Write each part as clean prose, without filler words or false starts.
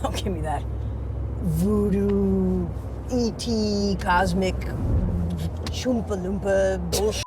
Don't give me that voodoo, E.T., cosmic, Choompa Loompa bullshit.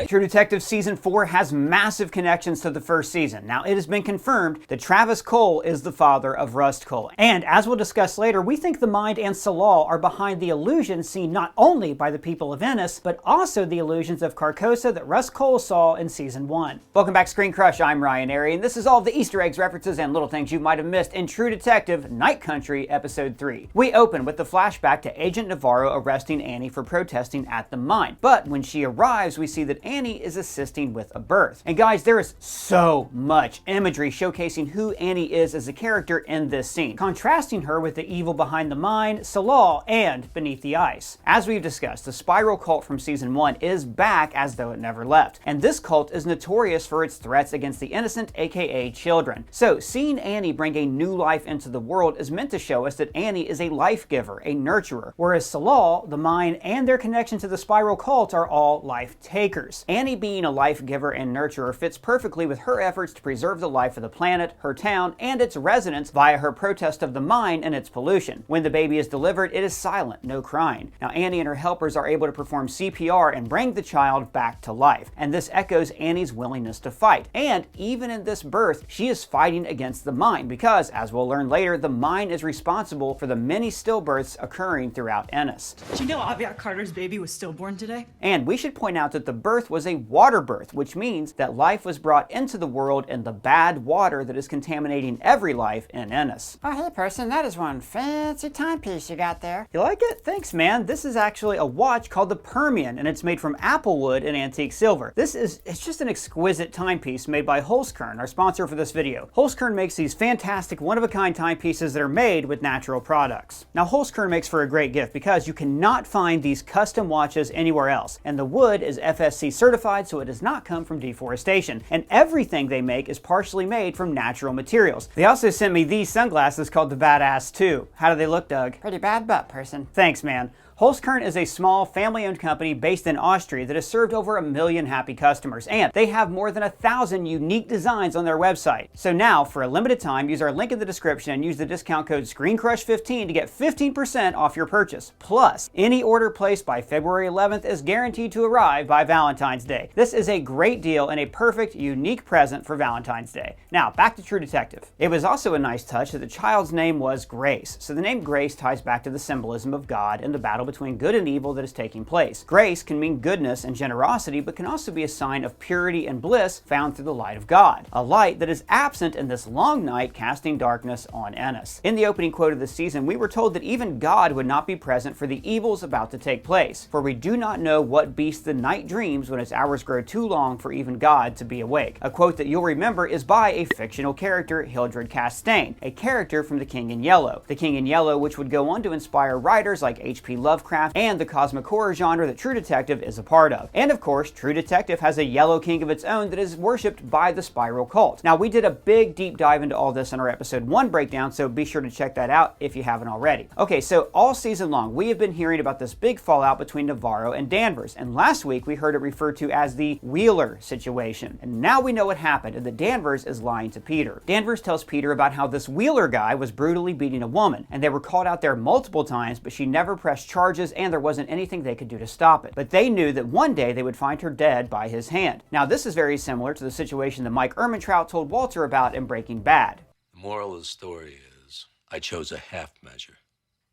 True Detective Season 4 has massive connections to the first season. Now, it has been confirmed that Travis Cole is the father of Rust Cole. And as we'll discuss later, we think the Mind and Salal are behind the illusions seen not only by the people of Ennis, but also the illusions of Carcosa that Rust Cole saw in Season 1. Welcome back, ScreenCrush. I'm Ryan Airy, and this is all of the Easter eggs, references, and little things you might have missed in True Detective Night Country Episode 3. We open with the flashback to Agent Navarro arresting Annie for protesting at the mine. But when she arrives, we see that Annie is assisting with a birth. And guys, there is so much imagery showcasing who Annie is as a character in this scene, contrasting her with the evil behind the mine, Salal, and beneath the ice. As we've discussed, the Spiral cult from Season 1 is back as though it never left. And this cult is notorious for its threats against the innocent, aka children. So seeing Annie bring a new life into the world is meant to show us that Annie is a life giver, a nurturer, whereas Salal, the mine, and their connection to the Spiral cult are all life takers. Annie being a life giver and nurturer fits perfectly with her efforts to preserve the life of the planet, her town, and its residents via her protest of the mine and its pollution. When the baby is delivered, it is silent, no crying. Now, Annie and her helpers are able to perform CPR and bring the child back to life. And this echoes Annie's willingness to fight. And even in this birth, she is fighting against the mine because, as we'll learn later, the mine is responsible for the many stillbirths occurring throughout Ennis. Did you know Aviat Carter's baby was stillborn today? And we should point out that the birth was a water birth, which means that life was brought into the world in the bad water that is contaminating every life in Ennis. Oh, hey person, that is one fancy timepiece you got there. You like it? Thanks, man. This is actually a watch called the Permian, and it's made from apple wood and antique silver. It's just an exquisite timepiece made by Holzkern, our sponsor for this video. Holzkern makes these fantastic, one-of-a-kind timepieces that are made with natural products. Now, Holzkern makes for a great gift because you cannot find these custom watches anywhere else, and the wood is FSC certified, so it does not come from deforestation. And everything they make is partially made from natural materials. They also sent me these sunglasses called the Badass 2. How do they look, Doug? Pretty bad butt, person. Thanks, man. Holzkern is a small, family-owned company based in Austria that has served over 1 million happy customers, and they have more than 1,000 unique designs on their website. So now, for a limited time, use our link in the description and use the discount code ScreenCrush15 to get 15% off your purchase. Plus, any order placed by February 11th is guaranteed to arrive by Valentine's Day. This is a great deal and a perfect, unique present for Valentine's Day. Now, back to True Detective. It was also a nice touch that the child's name was Grace. So the name Grace ties back to the symbolism of God and the battle between good and evil that is taking place. Grace can mean goodness and generosity, but can also be a sign of purity and bliss found through the light of God, a light that is absent in this long night casting darkness on Ennis. In the opening quote of the season, we were told that even God would not be present for the evils about to take place, for we do not know what beast the night dreams when its hours grow too long for even God to be awake. A quote that you'll remember is by a fictional character, Hildred Castaigne, a character from The King in Yellow. The King in Yellow, which would go on to inspire writers like H.P. Lovecraft and the cosmic horror genre that True Detective is a part of. And of course, True Detective has a Yellow King of its own that is worshipped by the Spiral cult. Now, we did a big deep dive into all this in our episode 1 breakdown, so be sure to check that out if you haven't already. Okay, so all season long, we have been hearing about this big fallout between Navarro and Danvers, and last week we heard it referred to as the Wheeler situation. And now we know what happened, and that Danvers is lying to Peter. Danvers tells Peter about how this Wheeler guy was brutally beating a woman, and they were called out there multiple times, but she never pressed charges, and there wasn't anything they could do to stop it. But they knew that one day they would find her dead by his hand. Now, this is very similar to the situation that Mike Ehrmantraut told Walter about in Breaking Bad. The moral of the story is, I chose a half measure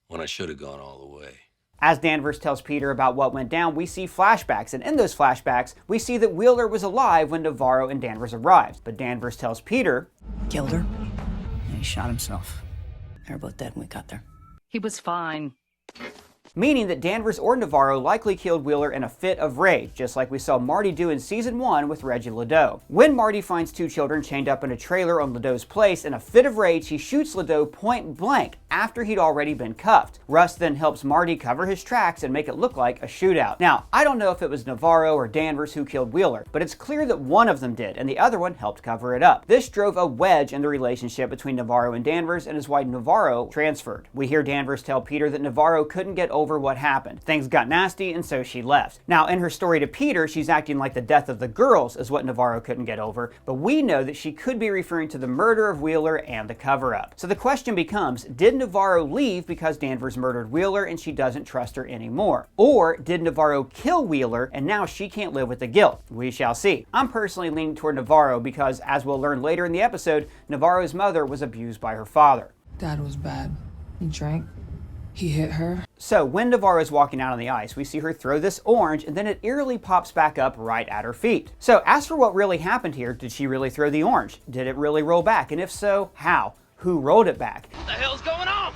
when I should have gone all the way. As Danvers tells Peter about what went down, we see flashbacks, and in those flashbacks, we see that Wheeler was alive when Navarro and Danvers arrived. But Danvers tells Peter, Killed her, and he shot himself. They were both dead when we got there. He was fine. meaning that Danvers or Navarro likely killed Wheeler in a fit of rage, just like we saw Marty do in Season 1 with Reggie Ledoux. When Marty finds two children chained up in a trailer on Ledoux's place, in a fit of rage, he shoots Ledoux point blank after he'd already been cuffed. Russ then helps Marty cover his tracks and make it look like a shootout. Now, I don't know if it was Navarro or Danvers who killed Wheeler, but it's clear that one of them did, and the other one helped cover it up. This drove a wedge in the relationship between Navarro and Danvers, and is why Navarro transferred. We hear Danvers tell Peter that Navarro couldn't get over what happened. Things got nasty, and so she left. Now, in her story to Peter, she's acting like the death of the girls is what Navarro couldn't get over, but we know that she could be referring to the murder of Wheeler and the cover-up. So the question becomes, did Navarro leave because Danvers murdered Wheeler and she doesn't trust her anymore? Or did Navarro kill Wheeler and now she can't live with the guilt? We shall see. I'm personally leaning toward Navarro because, as we'll learn later in the episode, Navarro's mother was abused by her father. Dad was bad. He drank. He hit her. So when Navarro's walking out on the ice, we see her throw this orange and then it eerily pops back up right at her feet. So as for what really happened here, did she really throw the orange? Did it really roll back? And if so, how? Who rolled it back? What the hell's going on?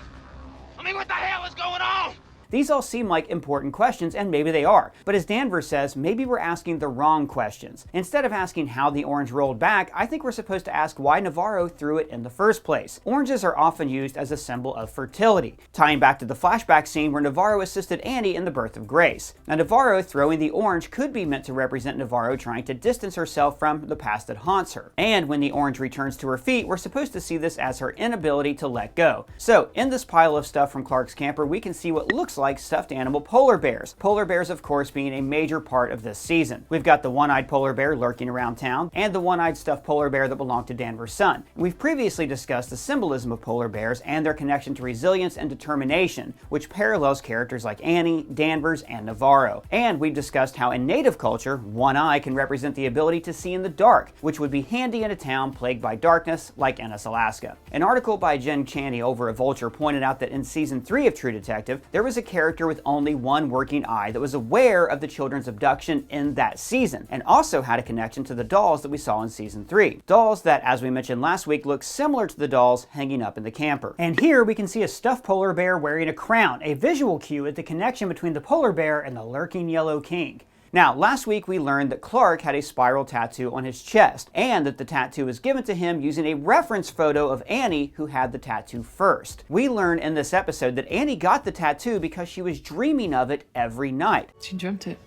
I mean, what the hell is going on? These all seem like important questions, and maybe they are. But as Danvers says, maybe we're asking the wrong questions. Instead of asking how the orange rolled back, I think we're supposed to ask why Navarro threw it in the first place. Oranges are often used as a symbol of fertility, tying back to the flashback scene where Navarro assisted Annie in the birth of Grace. Now, Navarro throwing the orange could be meant to represent Navarro trying to distance herself from the past that haunts her. And when the orange returns to her feet, we're supposed to see this as her inability to let go. So, in this pile of stuff from Clark's camper, we can see what looks like stuffed animal polar bears. Polar bears, of course, being a major part of this season. We've got the one-eyed polar bear lurking around town, and the one-eyed stuffed polar bear that belonged to Danvers' son. We've previously discussed the symbolism of polar bears and their connection to resilience and determination, which parallels characters like Annie, Danvers, and Navarro. And we've discussed how in native culture, one eye can represent the ability to see in the dark, which would be handy in a town plagued by darkness like Ennis, Alaska. An article by Jen Chaney over at Vulture pointed out that in season 3 of True Detective, there was a character with only one working eye that was aware of the children's abduction in that season, and also had a connection to the dolls that we saw in season 3. Dolls that, as we mentioned last week, look similar to the dolls hanging up in the camper. And here we can see a stuffed polar bear wearing a crown, a visual cue at the connection between the polar bear and the lurking Yellow King. Now, last week we learned that Clark had a spiral tattoo on his chest, and that the tattoo was given to him using a reference photo of Annie, who had the tattoo first. We learn in this episode that Annie got the tattoo because she was dreaming of it every night. She dreamt it.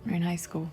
We're in high school.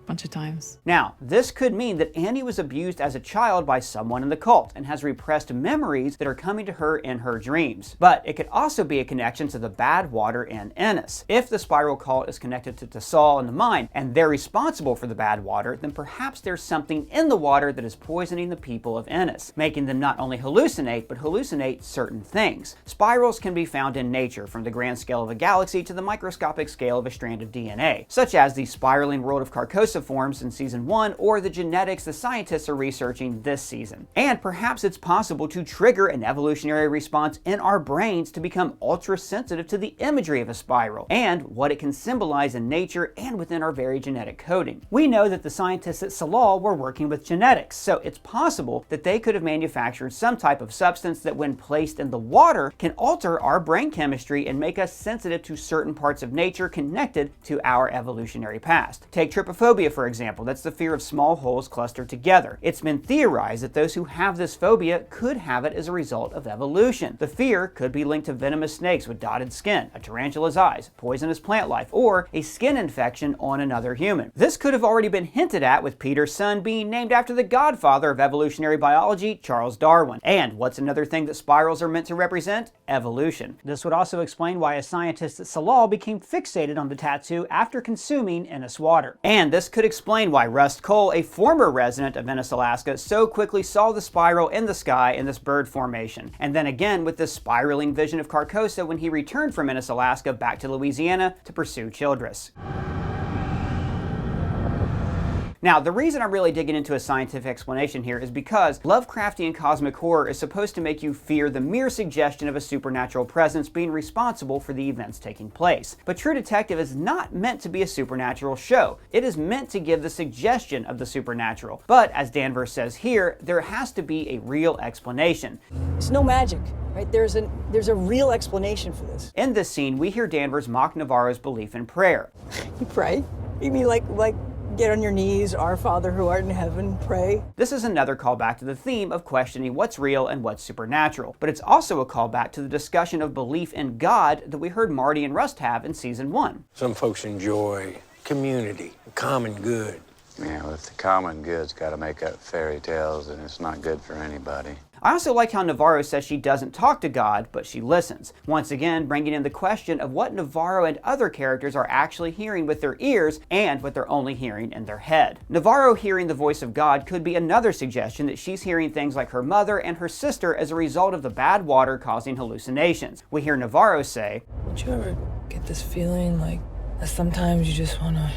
Bunch of times. Now, this could mean that Annie was abused as a child by someone in the cult and has repressed memories that are coming to her in her dreams. But it could also be a connection to the bad water in Ennis. If the spiral cult is connected to Saul and the mine, and they're responsible for the bad water, then perhaps there's something in the water that is poisoning the people of Ennis, making them not only hallucinate, but hallucinate certain things. Spirals can be found in nature, from the grand scale of a galaxy to the microscopic scale of a strand of DNA, such as the spiraling world of Carcosa forms in season 1, or the genetics the scientists are researching this season. And perhaps it's possible to trigger an evolutionary response in our brains to become ultra sensitive to the imagery of a spiral and what it can symbolize in nature and within our very genetic coding. We know that the scientists at Salal were working with genetics, so it's possible that they could have manufactured some type of substance that, when placed in the water, can alter our brain chemistry and make us sensitive to certain parts of nature connected to our evolutionary past. Take trypophobia, for example. That's the fear of small holes clustered together. It's been theorized that those who have this phobia could have it as a result of evolution. The fear could be linked to venomous snakes with dotted skin, a tarantula's eyes, poisonous plant life, or a skin infection on another human. This could have already been hinted at with Peter's son being named after the godfather of evolutionary biology, Charles Darwin. And what's another thing that spirals are meant to represent? Evolution. This would also explain why a scientist at Salal became fixated on the tattoo after consuming Ennis water. And this could explain why Rust Cole, a former resident of Ennis, Alaska, so quickly saw the spiral in the sky in this bird formation. And then again with this spiraling vision of Carcosa when he returned from Ennis, Alaska back to Louisiana to pursue Childress. Now, the reason I'm really digging into a scientific explanation here is because Lovecraftian cosmic horror is supposed to make you fear the mere suggestion of a supernatural presence being responsible for the events taking place. But True Detective is not meant to be a supernatural show. It is meant to give the suggestion of the supernatural. But as Danvers says here, there has to be a real explanation. It's no magic, right? There's a real explanation for this. In this scene, we hear Danvers mock Navarro's belief in prayer. You pray? You mean like get on your knees, Our Father who art in heaven, pray? This is another callback to the theme of questioning what's real and what's supernatural, but it's also a callback to the discussion of belief in God that we heard Marty and Rust have in season 1. Some folks enjoy community, common good. Yeah, well, if the common good's got to make up fairy tales, then it's not good for anybody. I also like how Navarro says she doesn't talk to God, but she listens. Once again, bringing in the question of what Navarro and other characters are actually hearing with their ears and what they're only hearing in their head. Navarro hearing the voice of God could be another suggestion that she's hearing things like her mother and her sister as a result of the bad water causing hallucinations. We hear Navarro say, "Don't you ever get this feeling like that sometimes you just want to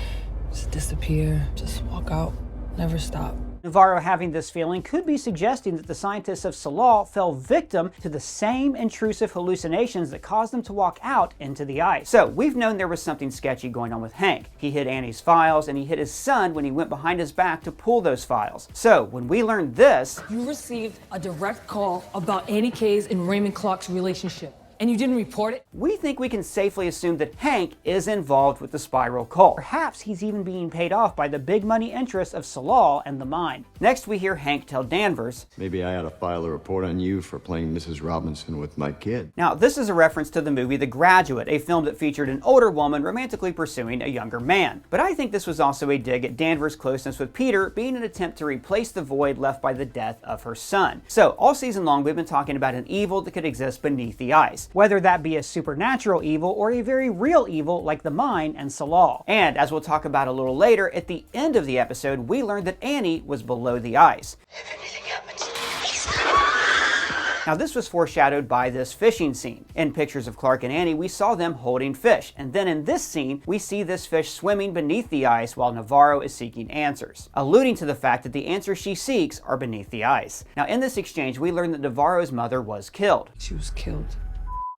just disappear, just walk out, never stop?" Navarro having this feeling could be suggesting that the scientists of Salal fell victim to the same intrusive hallucinations that caused them to walk out into the ice. So we've known there was something sketchy going on with Hank. He hid Annie's files and he hid his son when he went behind his back to pull those files. So when we learned this, You received a direct call about Annie Kay's and Raymond Clark's relationship, and you didn't report it? we think we can safely assume that Hank is involved with the spiral cult. Perhaps he's even being paid off by the big money interests of Salal and the mine. Next we hear Hank tell Danvers, "Maybe I ought to file a report on you for playing Mrs. Robinson with my kid." Now, this is a reference to the movie The Graduate, a film that featured an older woman romantically pursuing a younger man. But I think this was also a dig at Danvers' closeness with Peter, being an attempt to replace the void left by the death of her son. So, all season long, we've been talking about an evil that could exist beneath the ice, whether that be a supernatural evil or a very real evil like the mine and Salal. And, as we'll talk about a little later, at the end of the episode, we learned that Annie was below the ice. If anything happens, Now this was foreshadowed by this fishing scene. In pictures of Clark and Annie, we saw them holding fish, and then in this scene, we see this fish swimming beneath the ice while Navarro is seeking answers, alluding to the fact that the answers she seeks are beneath the ice. Now in this exchange, we learn that Navarro's mother was killed. She was killed.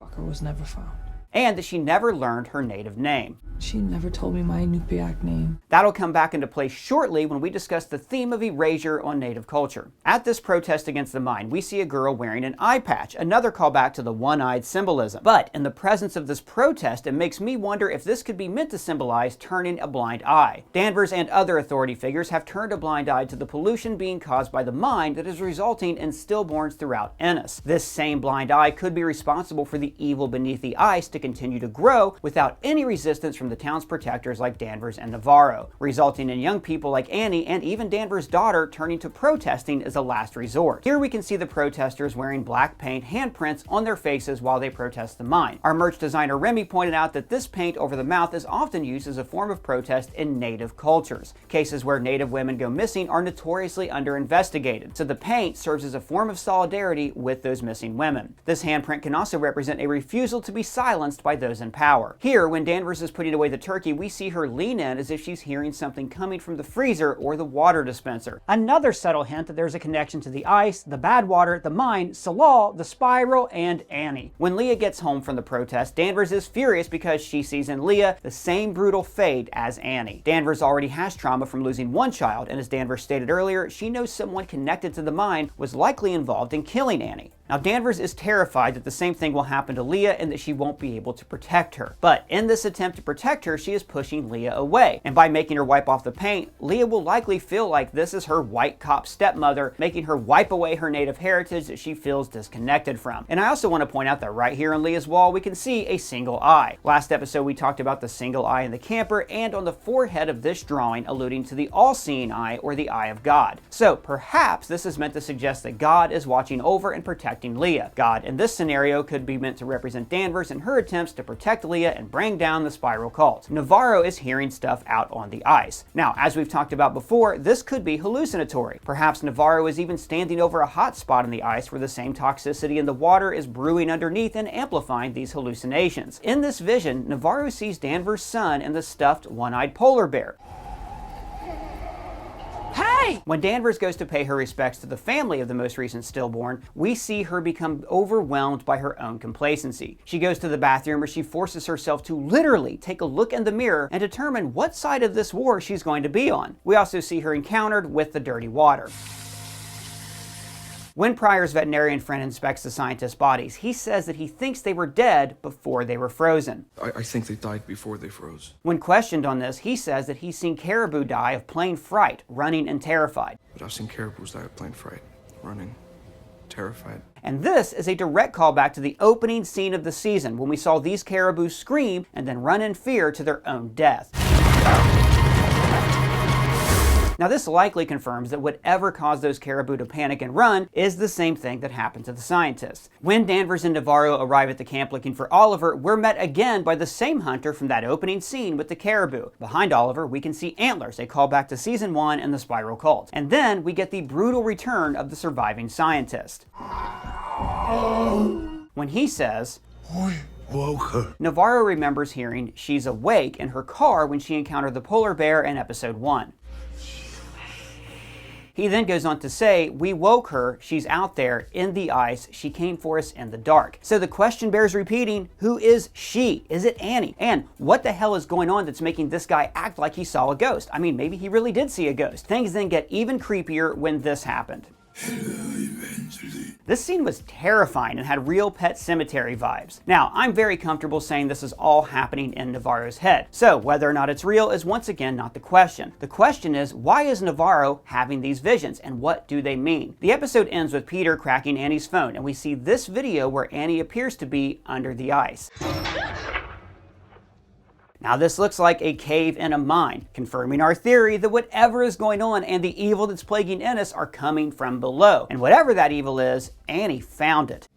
Fucker was never found. And that she never learned her native name. She never told me my Inupiaq name. That'll come back into play shortly when we discuss the theme of erasure on Native culture. At this protest against the mine, we see a girl wearing an eye patch, another callback to the one-eyed symbolism. But in the presence of this protest, it makes me wonder if this could be meant to symbolize turning a blind eye. Danvers and other authority figures have turned a blind eye to the pollution being caused by the mine that is resulting in stillborns throughout Ennis. This same blind eye could be responsible for the evil beneath the ice to continue to grow without any resistance from the town's protectors like Danvers and Navarro, resulting in young people like Annie and even Danvers' daughter turning to protesting as a last resort. Here we can see the protesters wearing black paint handprints on their faces while they protest the mine. Our merch designer Remy pointed out that this paint over the mouth is often used as a form of protest in Native cultures. Cases where Native women go missing are notoriously under-investigated, so the paint serves as a form of solidarity with those missing women. This handprint can also represent a refusal to be silenced by those in power. Here, when Danvers is putting away the turkey, we see her lean in as if she's hearing something coming from the freezer or the water dispenser. Another subtle hint that there's a connection to the ice, the bad water, the mine, Salal, the spiral, and Annie. When Leah gets home from the protest, Danvers is furious because she sees in Leah the same brutal fate as Annie. Danvers already has trauma from losing one child, and as Danvers stated earlier, she knows someone connected to the mine was likely involved in killing Annie. Now, Danvers is terrified that the same thing will happen to Leah and that she won't be able to protect her. But in this attempt to protect her, she is pushing Leah away. And by making her wipe off the paint, Leah will likely feel like this is her white cop stepmother, making her wipe away her native heritage that she feels disconnected from. And I also want to point out that right here on Leah's wall, we can see a single eye. Last episode, we talked about the single eye in the camper and on the forehead of this drawing, alluding to the all-seeing eye or the eye of God. So perhaps this is meant to suggest that God is watching over and protecting Leah. God in this scenario could be meant to represent Danvers in her attempts to protect Leah and bring down the spiral cult. Navarro is hearing stuff out on the ice. Now, as we've talked about before, this could be hallucinatory. Perhaps Navarro is even standing over a hot spot in the ice where the same toxicity in the water is brewing underneath and amplifying these hallucinations. In this vision, Navarro sees Danvers' son and the stuffed one-eyed polar bear. Hey! When Danvers goes to pay her respects to the family of the most recent stillborn, we see her become overwhelmed by her own complacency. She goes to the bathroom where she forces herself to literally take a look in the mirror and determine what side of this war she's going to be on. We also see her encountered with the dirty water. When Pryor's veterinarian friend inspects the scientists' bodies, he says that he thinks they were dead before they were frozen. I think they died before they froze. When questioned on this, he says that he's seen caribou die of plain fright, running and terrified. But I've seen caribous die of plain fright, running, terrified. And this is a direct callback to the opening scene of the season when we saw these caribou scream and then run in fear to their own death. Now this likely confirms that whatever caused those caribou to panic and run is the same thing that happened to the scientists. When Danvers and Navarro arrive at the camp looking for Oliver, we're met again by the same hunter from that opening scene with the caribou. Behind Oliver, we can see antlers, a callback to season 1 and the Spiral Cult. And then we get the brutal return of the surviving scientist. When he says, "I woke her." Navarro remembers hearing she's awake in her car when she encountered the polar bear in episode 1. He then goes on to say, "We woke her, she's out there in the ice, she came for us in the dark." So the question bears repeating, who is she? Is it Annie? And what the hell is going on that's making this guy act like he saw a ghost? I mean, maybe he really did see a ghost. Things then get even creepier when this happened. This scene was terrifying and had real Pet Cemetery vibes. Now, I'm very comfortable saying this is all happening in Navarro's head, so whether or not it's real is once again not the question. The question is, why is Navarro having these visions, and what do they mean? The episode ends with Peter cracking Annie's phone, and we see this video where Annie appears to be under the ice. Now this looks like a cave in a mine, confirming our theory that whatever is going on and the evil that's plaguing Ennis are coming from below. And whatever that evil is, Annie found it.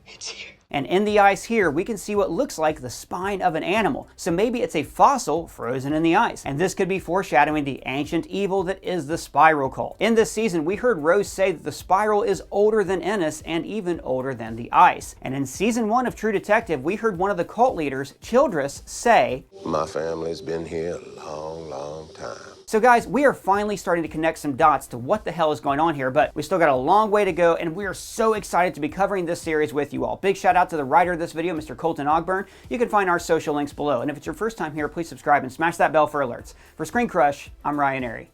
It's here. And in the ice here, we can see what looks like the spine of an animal. So maybe it's a fossil frozen in the ice. And this could be foreshadowing the ancient evil that is the Spiral Cult. In this season, we heard Rose say that the Spiral is older than Ennis and even older than the ice. And in season 1 of True Detective, we heard one of the cult leaders, Childress, say, My family's been here a long, long time. So guys, we are finally starting to connect some dots to what the hell is going on here, but we still got a long way to go, and we are so excited to be covering this series with you all. Big shout out to the writer of this video, Mr. Colton Ogburn. You can find our social links below, and if it's your first time here, please subscribe and smash that bell for alerts. For ScreenCrush, I'm Ryan Airy.